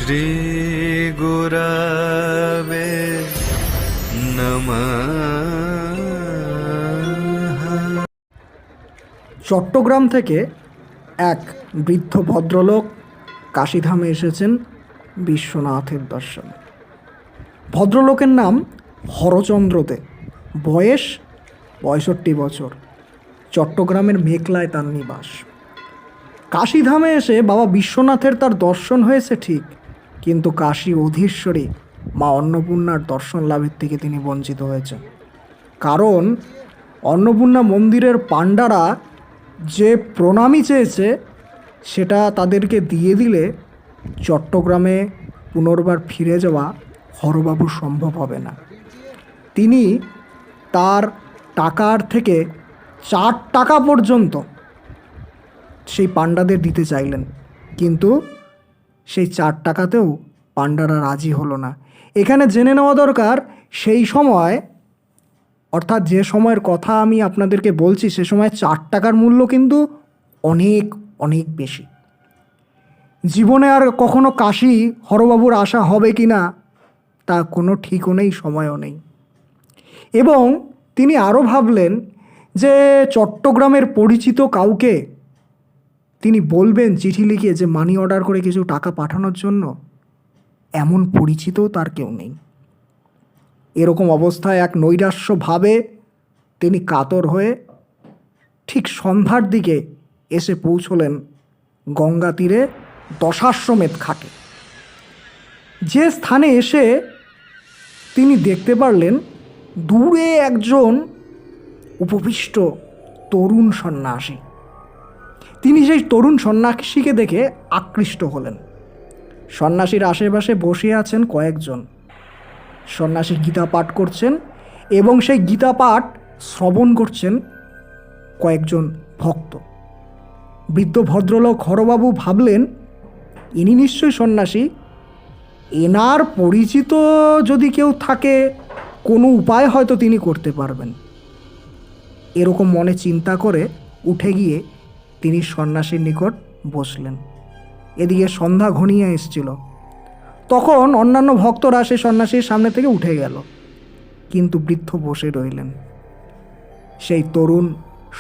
শ্রী গুরবে নমঃ। চট্টগ্রাম থেকে এক বৃদ্ধ ভদ্রলোক কাশীধামে এসেছেন বিশ্বনাথের দর্শনে। ভদ্রলোকের নাম হরচন্দ্র দে, বয়স ৬৫ বছর। চট্টগ্রামের মেঘলায় তার নিবাস। কাশীধামে এসে বাবা বিশ্বনাথের তার দর্শন হয়েছে ঠিক, কিন্তু কাশী অধীশ্বরী মা অন্নপূর্ণার দর্শন লাভের থেকে তিনি বঞ্চিত হয়েছেন। কারণ অন্নপূর্ণা মন্দিরের পাণ্ডারা যে প্রণামী চেয়েছে সেটা তাদেরকে দিয়ে দিলে চট্টগ্রামে পুনর্বার ফিরে যাওয়া হরবাবুর সম্ভব হবে না। তিনি তার টাকার থেকে 4 টাকা পর্যন্ত সেই পাণ্ডাদের দিতে চাইলেন, কিন্তু সেই 4 টাকাতেও পাণ্ডারা রাজি হলো না। এখানে জেনে নেওয়া দরকার, সেই সময় অর্থাৎ যে সময়ের কথা আমি আপনাদেরকে বলছি সে সময় 4 টাকার মূল্য কিন্তু অনেক অনেক বেশি। জীবনে আর কখনো কাশী হরবাবুর আসা হবে কি না তা কোনো ঠিকও নেই, সময়ও নেই। এবং তিনি আরও ভাবলেন যে চট্টগ্রামের পরিচিত কাউকে তিনি বলবেন চিঠি লিখে যে মানি অর্ডার করে কিছু টাকা পাঠানোর জন্য, এমন পরিচিতও তার কেউ নেই। এরকম অবস্থায় এক নৈরাশ্য ভাবে তিনি কাতর হয়ে ঠিক সন্ধ্যার দিকে এসে পৌঁছলেন গঙ্গা তীরে দশাশ্বমেধ ঘাটে। যে স্থানে এসে তিনি দেখতে পারলেন দূরে একজন উপবিষ্ট তরুণ সন্ন্যাসী। তিনি সেই তরুণ সন্ন্যাসীকে দেখে আকৃষ্ট হলেন। সন্ন্যাসীর আশেপাশে বসে আছেন কয়েকজন। সন্ন্যাসী গীতা পাঠ করছেন এবং সেই গীতা পাঠ শ্রবণ করছেন কয়েকজন ভক্ত। বৃদ্ধ ভদ্রলোক হরবাবু ভাবলেন ইনি নিশ্চয়ই সন্ন্যাসী, এনার পরিচিত যদি কেউ থাকে কোনো উপায় হয়তো তিনি করতে পারবেন। এরকম মনে চিন্তা করে উঠে গিয়ে তিনি সন্ন্যাসীর নিকট বসলেন। এদিকে সন্ধ্যা ঘনিয়ে এসেছিল। তখন অন্যান্য ভক্তরা সে সন্ন্যাসীর সামনে থেকে উঠে গেল, কিন্তু বৃদ্ধ বসে রইলেন। সেই তরুণ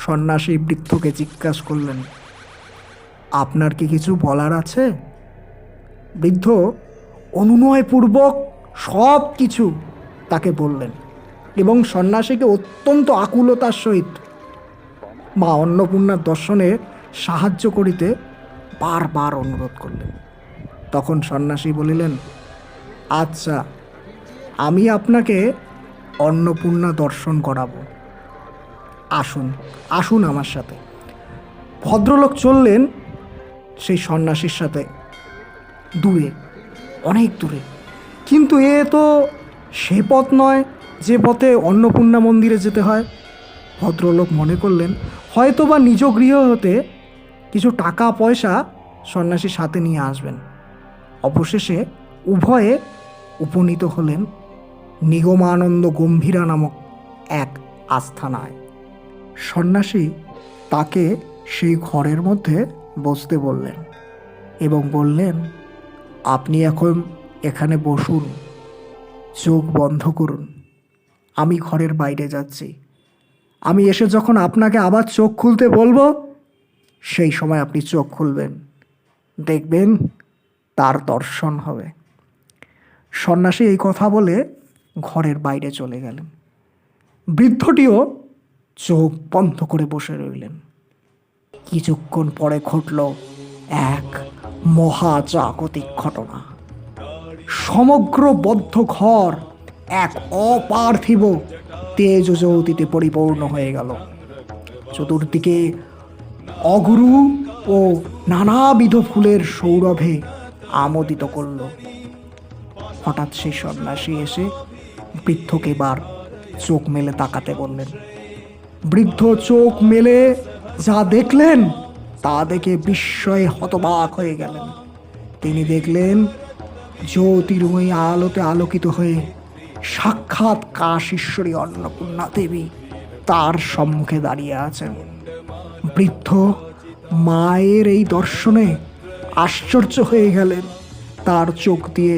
সন্ন্যাসী বৃদ্ধকে জিজ্ঞাসা করলেন, আপনার কি কিছু বলার আছে? বৃদ্ধ অনুনয়পূর্বক সব কিছু তাকে বললেন এবং সন্ন্যাসীকে অত্যন্ত আকুলতার সহিত মা অন্নপূর্ণার দর্শনে সাহায্য করিতে বারবার অনুরোধ করলেন। তখন সন্ন্যাসী বলিলেন, আচ্ছা, আমি আপনাকে অন্নপূর্ণা দর্শন করাবো, আসুন আসুন আমার সাথে। ভদ্রলোক চললেন সেই সন্ন্যাসীর সাথে দূরে, অনেক দূরে। কিন্তু এ তো সে পথ নয় যে পথে অন্নপূর্ণা মন্দিরে যেতে হয়। ভদ্রলোক মনে করলেন হয়তো বা নিজ গৃহ হতে কিছু টাকা পয়সা সন্ন্যাসীর সাথে নিয়ে আসবেন। অবশেষে উভয়ে উপনীত হলেন নিগমানন্দ গম্ভীরা নামক এক আস্থানায়। সন্ন্যাসী তাকে সেই ঘরের মধ্যে বসতে বললেন এবং বললেন, আপনি এখন এখানে বসুন, চোখ বন্ধ করুন, আমি ঘরের বাইরে যাচ্ছি। আমি এসে যখন আপনাকে আবার চোখ খুলতে বলবো সেই সময় আপনি চোখ খুলবেন, দেখবেন তার দর্শন হবে। সন্ন্যাসী এই কথা বলে ঘরের বাইরে চলে গেলেন। বৃদ্ধটিও চোখ বন্ধ করে বসে রইলেন। কিছুক্ষণ পরে ঘটল এক মহাজাগতিক ঘটনা। সমগ্র বদ্ধ ঘর এক অপার্থিব তেজ জ্যোতিতে পরিপূর্ণ হয়ে গেল। চতুর্দিকে অগুরু ও নানাবিধ ফুলের সৌরভে আমোদিত করল। হঠাৎ সেই সন্ন্যাসী এসে বৃদ্ধকে এবার চোখ মেলে তাকাতে বললেন। বৃদ্ধ চোখ মেলে যা দেখলেন তা দেখে বিস্ময়ে হতবাক হয়ে গেলেন। তিনি দেখলেন জ্যোতির্ময়ী আলোতে আলোকিত হয়ে সাক্ষাৎ কাশীশ্বরী অন্নপূর্ণা দেবী তার সম্মুখে দাঁড়িয়ে আছেন। বৃদ্ধ মায়ের এই দর্শনে আশ্চর্য হয়ে গেলেন। তার চোখ দিয়ে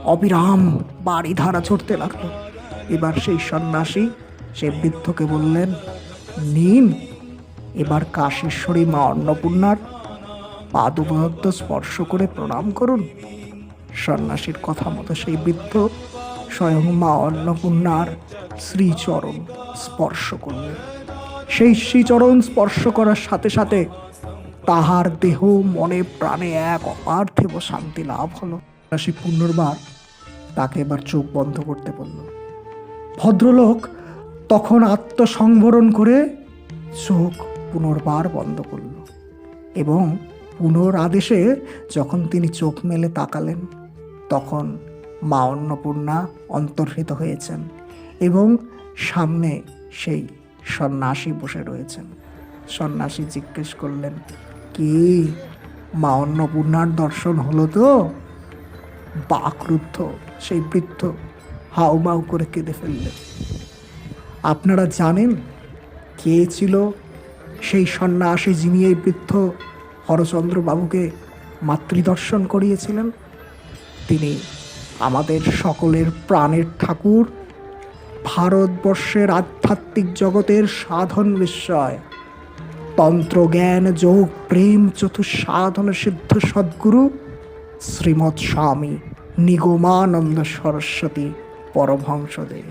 অবিরাম বাড়িধারা ছড়তে লাগলো। এবার সেই সন্ন্যাসী সে বৃদ্ধকে বললেন, নিন, এবার কাশেশ্বরী মা অন্নপূর্ণার পাদপদ্ম স্পর্শ করে প্রণাম করুন। সন্ন্যাসীর কথা মতো সেই বৃদ্ধ স্বয়ং মা অন্নপূর্ণার শ্রীচরণ স্পর্শ করলেন। সেই শ্রীচরণ স্পর্শ করার সাথে সাথে তাহার দেহ মনে প্রাণে এক অপার্থিব শান্তি লাভ হলো। সন্ন্যাসী পুনর্বার তাকে এবার চোখ বন্ধ করতে বলল। ভদ্রলোক তখন আত্মসংবরণ করে চোখ পুনর্বার বন্ধ করল এবং পুনর আদেশে যখন তিনি চোখ মেলে তাকালেন, তখন মা অন্নপূর্ণা অন্তর্হিত হয়েছেন এবং সামনে সেই সন্ন্যাসী বসে রয়েছেন। সন্ন্যাসী জিজ্ঞেস করলেন, কি মা অন্নপূর্ণার দর্শন হলো তো? বাকরুদ্ধ সেই বৃদ্ধ হাউমাউ করে কেঁদে ফেললেন। আপনারা জানেন কে ছিল সেই সন্ন্যাসী যিনি এই বৃদ্ধ হরচন্দ্র বাবুকে মাতৃদর্শন করিয়েছিলেন? তিনি আমাদের সকলের প্রাণের ঠাকুর, ভারতবর্ষের আধ্যাত্মিক জগতের সাধন বিস্ময়, তন্ত্র জ্ঞান যোগ প্রেম চতুঃসাধন সিদ্ধ সদ্গুরু শ্রীমৎ স্বামী নিগমানন্দ সরস্বতী পরমহংসদেব।